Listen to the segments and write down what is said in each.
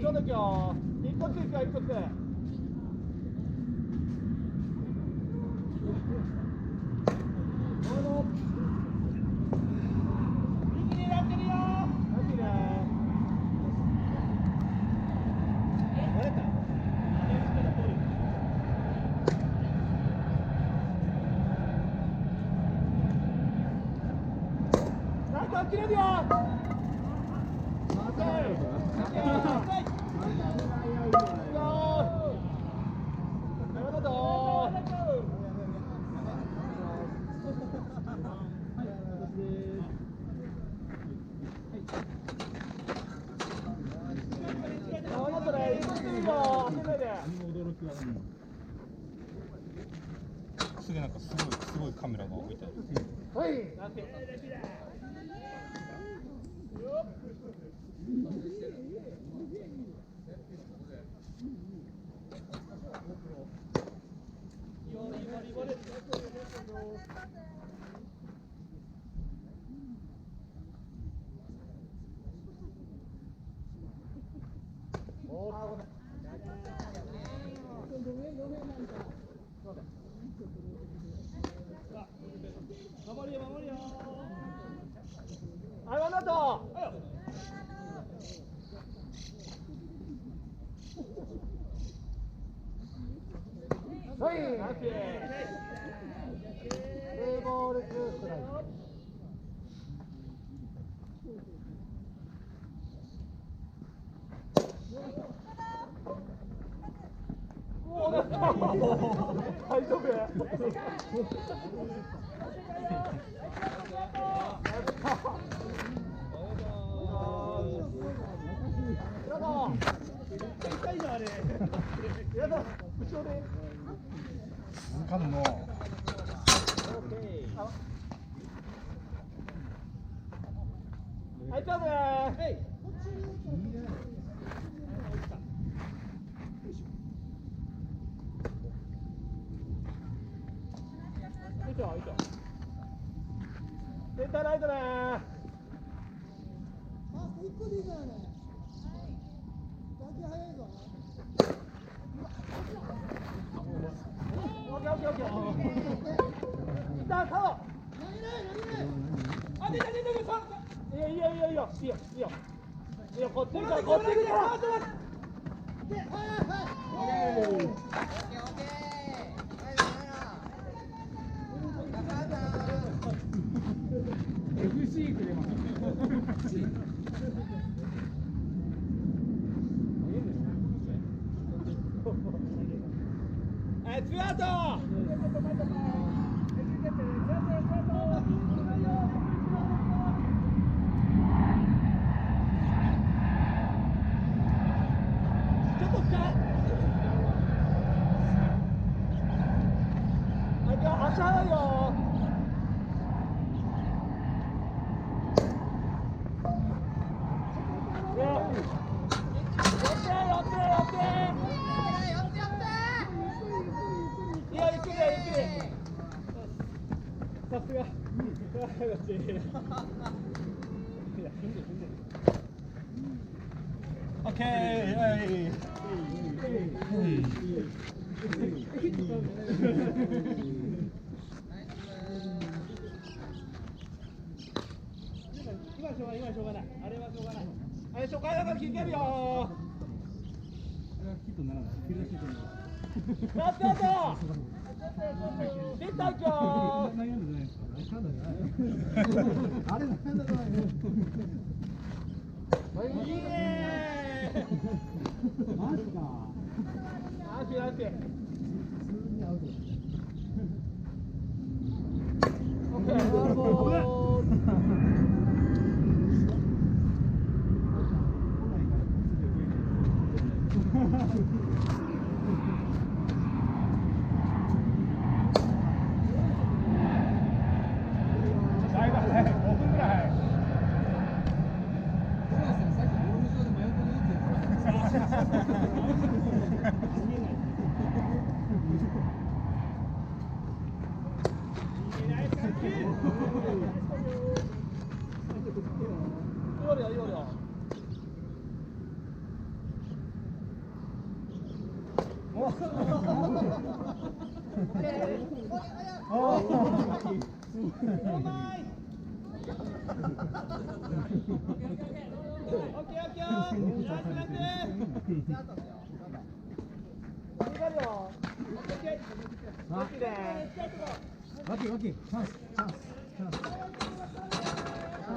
ちょうど今日一個ついては一個つい。右になってるよ。マジで。割れた。なんか切れるよ。すげえなんかすごいカメラが置いてある。はい。はい、ワンアウト。はい。ツーボールツーストライク。大丈夫。続かんの。はい、勝負。センターライトね。一個でいいからね。打球早いぞ。オッケーオッケーオッケー。いったカード。投げない。あ、出た。いいよ。いいよ、こっち行くから。FC くれます。はい、ツーアウト。ちょっと深い。足速いよ。さすが。オッケー。はい。今はしょうがない。あれはしょうがない。あれ初回だから聞いてるよ。ヒットならない。フィールドシュートに。やったやった。出た今日。悩んでないですか。あれ悩んだじゃないね。いいねー。マジか。安心。普通にアウト。オッケー。ボール。脇脇チャンスチャンスチャンスチャンス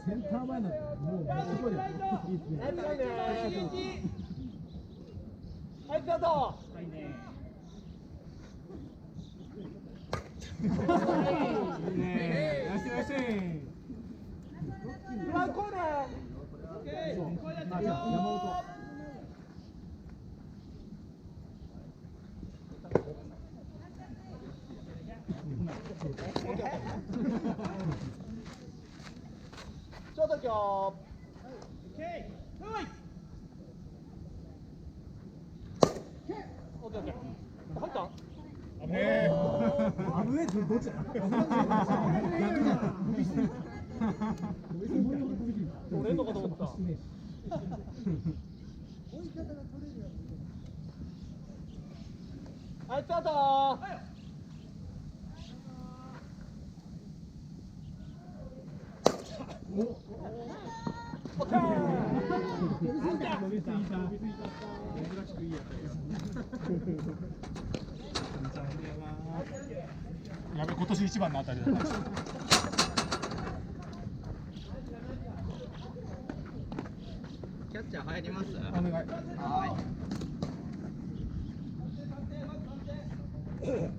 センター前のもうすごいよいいですねはい、スタート。はいねいいねナイスナイスフランコーナー。そうまあじゃあ山本ショート今日。オッケーオッケー。入った？ねえ。あぶねどっちだ逆だ取れんのかと思った。はい、スタート。オッケー。伸びすぎた珍しくいいやつやべ、今年一番のあたりだな。キャッチャー入ります？お願い。はい。え